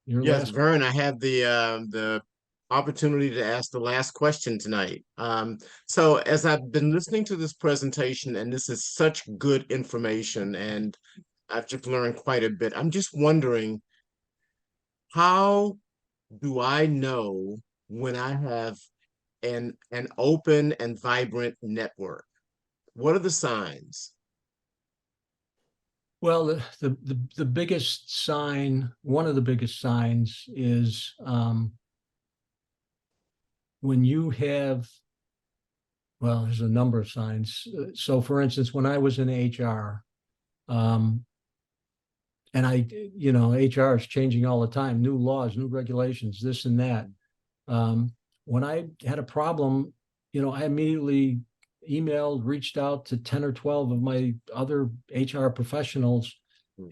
your Yes, last. Vern, I have the opportunity to ask the last question tonight. So as I've been listening to this presentation, and this is such good information, and I've just learned quite a bit. I'm just wondering, how do I know when I have an open and vibrant network? What are the signs? Well, the biggest sign, one of the biggest signs is when you have, well, there's a number of signs. So for instance, when I was in HR, and HR is changing all the time, new laws, new regulations, this and that. When I had a problem, I immediately emailed, reached out to 10 or 12 of my other HR professionals,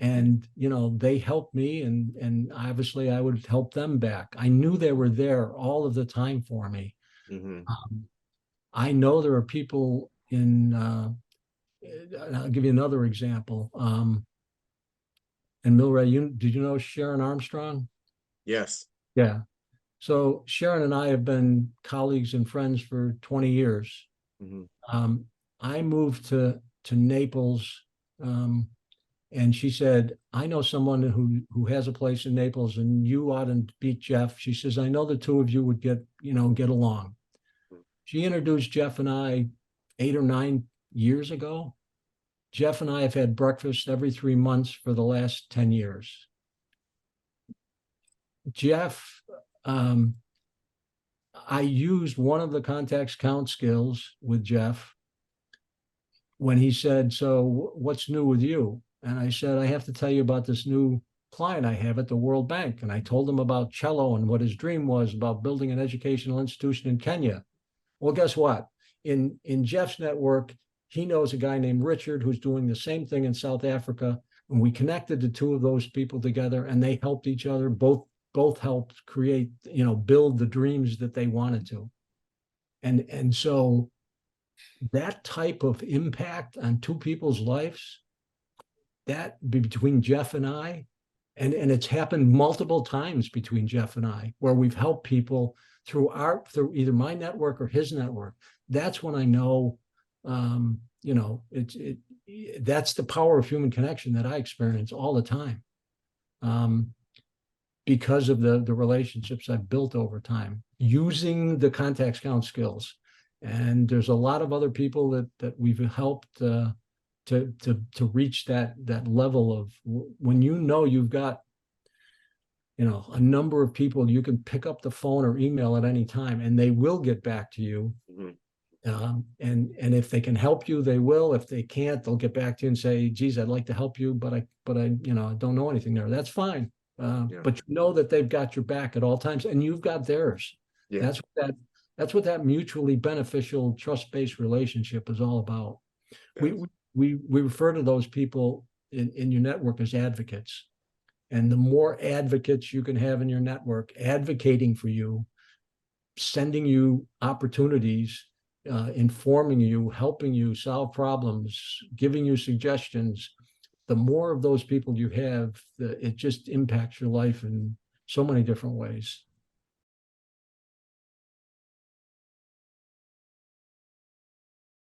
and they helped me, and obviously I would help them back. I knew they were there all of the time for me. I know there are people I'll give you another example. And Milray, did you know Sharon Armstrong? Yes. Yeah. So Sharon and I have been colleagues and friends for 20 years. I moved to Naples, and she said, I know someone who has a place in Naples, and you ought to meet Jeff. She says, I know the two of you would get along. She introduced Jeff and I 8 or 9 years ago. Jeff and I have had breakfast every 3 months for the last 10 years. Jeff, I used one of the contacts count skills with Jeff when he said, so what's new with you? And I said, I have to tell you about this new client I have at the World Bank. And I told him about Cello and what his dream was about building an educational institution in Kenya. Well, guess what? In Jeff's network, he knows a guy named Richard who's doing the same thing in South Africa. And we connected the two of those people together, and they helped each other. Both helped create, build the dreams that they wanted to. And so that type of impact on two people's lives, that between Jeff and I, and it's happened multiple times between Jeff and I, where we've helped people through either my network or his network. That's when I know, that's the power of human connection that I experience all the time. Because of the relationships I've built over time, using the contacts count skills. And there's a lot of other people that we've helped to reach that level of when you've got a number of people you can pick up the phone or email at any time, and they will get back to you. And if they can help you, they will. If they can't, they'll get back to you and say, geez, I'd like to help you, but I don't know anything there. That's fine. But you know that they've got your back at all times, and you've got theirs. Yeah. That's what that mutually beneficial trust-based relationship is all about. Yes. We refer to those people in your network as advocates. And the more advocates you can have in your network advocating for you, sending you opportunities, informing you, helping you solve problems, giving you suggestions, the more of those people you have, it just impacts your life in so many different ways.